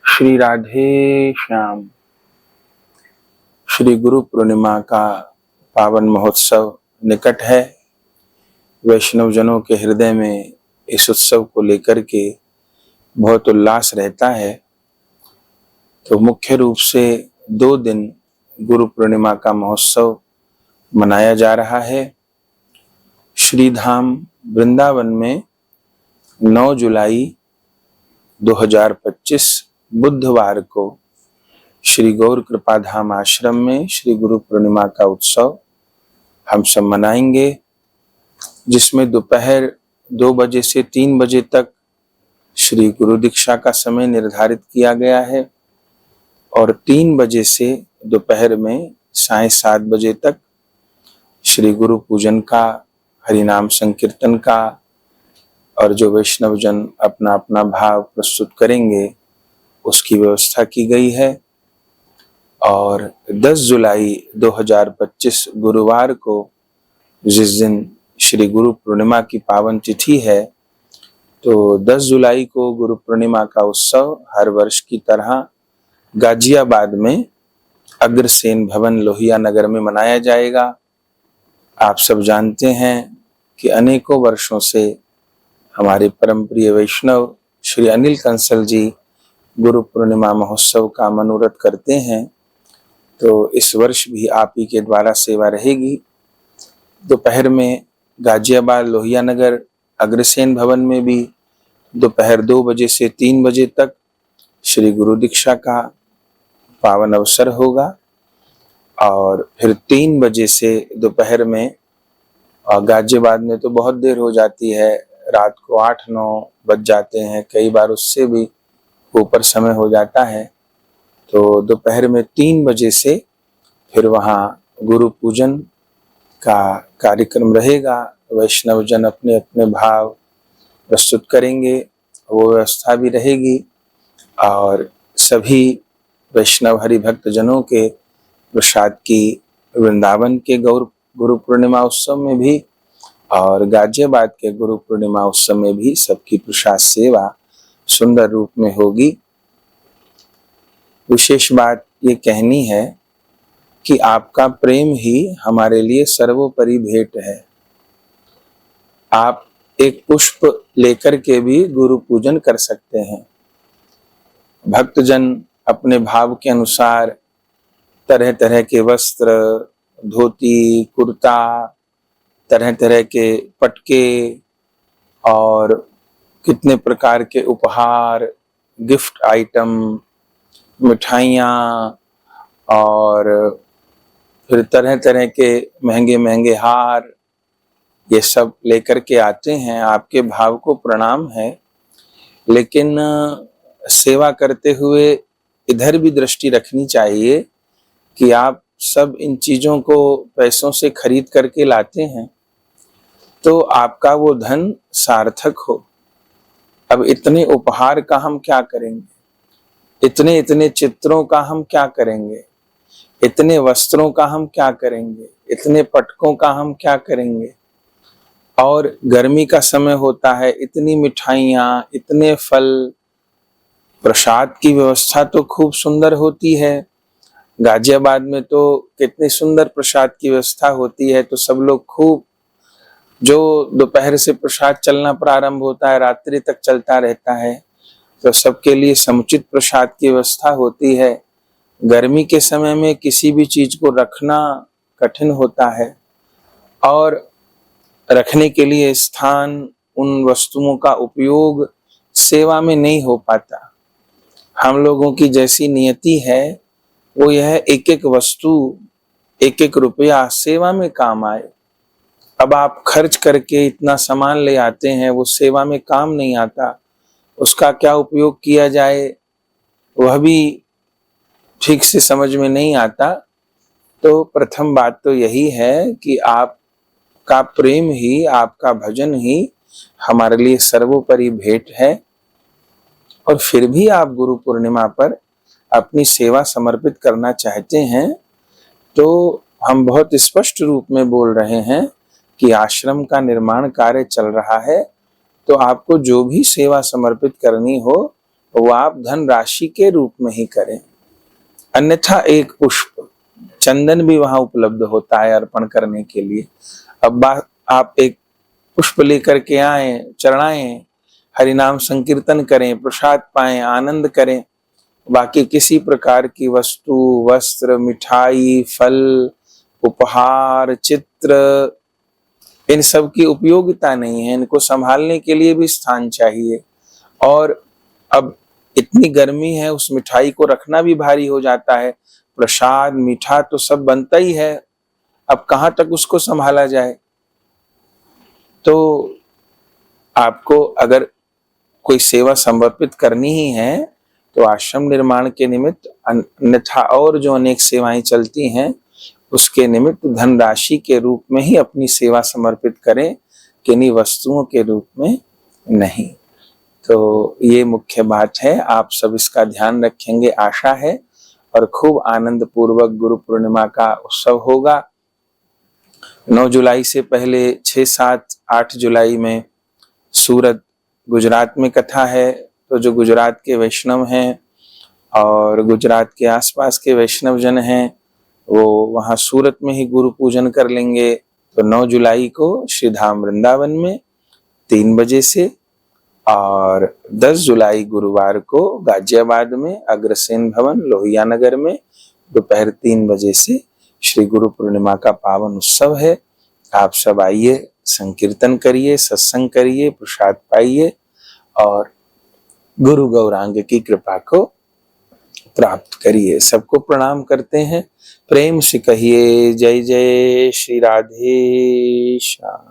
श्री राधे श्याम। श्री गुरु पूर्णिमा का पावन महोत्सव निकट है। वैष्णव जनों के हृदय में इस उत्सव को लेकर के बहुत उल्लास रहता है। तो मुख्य रूप से 2 दिन गुरु पूर्णिमा का महोत्सव मनाया जा रहा है। श्री धाम वृंदावन में 9 जुलाई 2025 बुधवार को श्री गौर कृपा धाम आश्रम में श्री गुरु पूर्णिमा का उत्सव हम सब मनाएंगे, जिसमें दोपहर 2 बजे से 3 बजे तक श्री गुरु दीक्षा का समय निर्धारित किया गया है और 3 बजे से दोपहर में 7:30 बजे तक श्री गुरु पूजन का, हरिनाम संकीर्तन का और जो वैष्णव जन अपना अपना भाव प्रस्तुत करेंगे उसकी व्यवस्था की गई है। और 10 जुलाई 2025 गुरुवार को, जिस दिन श्री गुरु पूर्णिमा की पावन तिथि है, तो 10 जुलाई को गुरु पूर्णिमा का उत्सव हर वर्ष की तरह गाजियाबाद में अग्रसेन भवन लोहिया नगर में मनाया जाएगा। आप सब जानते हैं कि अनेकों वर्षों से हमारे परम प्रिय वैष्णव श्री अनिल कंसल जी गुरु पूर्णिमा महोत्सव का मनोरथ करते हैं, तो इस वर्ष भी आप ही के द्वारा सेवा रहेगी। दोपहर में गाजियाबाद लोहिया नगर अग्रसेन भवन में भी दोपहर 2 बजे से 3 बजे तक श्री गुरु दीक्षा का पावन अवसर होगा और फिर 3 बजे से दोपहर में, और गाजियाबाद में तो बहुत देर हो जाती है, रात को 8-9 बज जाते हैं, कई बार उससे भी ऊपर समय हो जाता है। तो दोपहर में 3 बजे से फिर वहाँ गुरु पूजन का कार्यक्रम रहेगा। वैष्णव जन अपने अपने भाव प्रस्तुत करेंगे, वो व्यवस्था भी रहेगी और सभी वैष्णव हरिभक्त जनों के प्रसाद की वृंदावन के गुरु पूर्णिमा उत्सव में भी और गाजियाबाद के गुरु पूर्णिमा उत्सव में भी सबकी प्रसाद सेवा सुंदर रूप में होगी। विशेष बात ये कहनी है कि आपका प्रेम ही हमारे लिए सर्वोपरि भेंट है। आप एक पुष्प लेकर के भी गुरु पूजन कर सकते हैं। भक्तजन अपने भाव के अनुसार तरह तरह के वस्त्र, धोती, कुर्ता, तरह तरह के पटके और कितने प्रकार के उपहार, गिफ्ट आइटम, मिठाइयाँ और फिर तरह तरह के महंगे महंगे हार, ये सब लेकर के आते हैं। आपके भाव को प्रणाम है, लेकिन सेवा करते हुए इधर भी दृष्टि रखनी चाहिए कि आप सब इन चीज़ों को पैसों से खरीद करके लाते हैं तो आपका वो धन सार्थक हो। अब इतने उपहार का हम क्या करेंगे, इतने इतने चित्रों का हम क्या करेंगे, इतने वस्त्रों का हम क्या करेंगे, इतने पटकों का हम क्या करेंगे। और गर्मी का समय होता है, इतनी मिठाइयाँ, इतने फल, प्रसाद की व्यवस्था तो खूब सुंदर होती है। गाजियाबाद में तो कितनी सुंदर प्रसाद की व्यवस्था होती है। तो सब लोग खूब, जो दोपहर से प्रसाद चलना प्रारंभ होता है रात्रि तक चलता रहता है, तो सबके लिए समुचित प्रसाद की व्यवस्था होती है। गर्मी के समय में किसी भी चीज को रखना कठिन होता है और रखने के लिए स्थान, उन वस्तुओं का उपयोग सेवा में नहीं हो पाता। हम लोगों की जैसी नियति है वो यह एक एक वस्तु, एक एक रुपया सेवा में काम आए। अब आप खर्च करके इतना सामान ले आते हैं, वो सेवा में काम नहीं आता, उसका क्या उपयोग किया जाए वह भी ठीक से समझ में नहीं आता। तो प्रथम बात तो यही है कि आपका प्रेम ही, आपका भजन ही हमारे लिए सर्वोपरि भेंट है। और फिर भी आप गुरु पूर्णिमा पर अपनी सेवा समर्पित करना चाहते हैं तो हम बहुत स्पष्ट रूप में बोल रहे हैं कि आश्रम का निर्माण कार्य चल रहा है, तो आपको जो भी सेवा समर्पित करनी हो वो आप धन राशि के रूप में ही करें। अन्यथा एक पुष्प, चंदन भी वहां उपलब्ध होता है अर्पण करने के लिए। अब आप एक पुष्प लेकर के आए, चढ़ाएं, हरिनाम संकीर्तन करें, प्रसाद पाएं, आनंद करें। बाकी किसी प्रकार की वस्तु, वस्त्र, मिठाई, फल, उपहार, चित्र, इन सब की उपयोगिता नहीं है। इनको संभालने के लिए भी स्थान चाहिए। और अब इतनी गर्मी है, उस मिठाई को रखना भी भारी हो जाता है। प्रसाद मीठा तो सब बनता ही है, अब कहाँ तक उसको संभाला जाए। तो आपको अगर कोई सेवा समर्पित करनी ही है तो आश्रम निर्माण के निमित्त, अन्यथा और जो अनेक सेवाएं चलती हैं उसके निमित्त धनराशि के रूप में ही अपनी सेवा समर्पित करें, किन्हीं वस्तुओं के रूप में नहीं। तो ये मुख्य बात है, आप सब इसका ध्यान रखेंगे आशा है। और खूब आनंद पूर्वक गुरु पूर्णिमा का उत्सव होगा। 9 जुलाई से पहले 6, 7, 8 जुलाई में सूरत गुजरात में कथा है। तो जो गुजरात के वैष्णव हैं और गुजरात के आसपास के वैष्णव जन हैं वो वहां सूरत में ही गुरु पूजन कर लेंगे। तो 9 जुलाई को श्री धाम वृंदावन में 3 बजे से, और 10 जुलाई गुरुवार को गाजियाबाद में अग्रसेन भवन लोहिया नगर में दोपहर 3 बजे से श्री गुरु पूर्णिमा का पावन उत्सव है। आप सब आइए, संकीर्तन करिए, सत्संग करिए, प्रसाद पाइए और गुरु गौरांग की कृपा को प्राप्त करिए। सबको प्रणाम करते हैं। प्रेम से कहिए जय जय श्री राधे श्याम।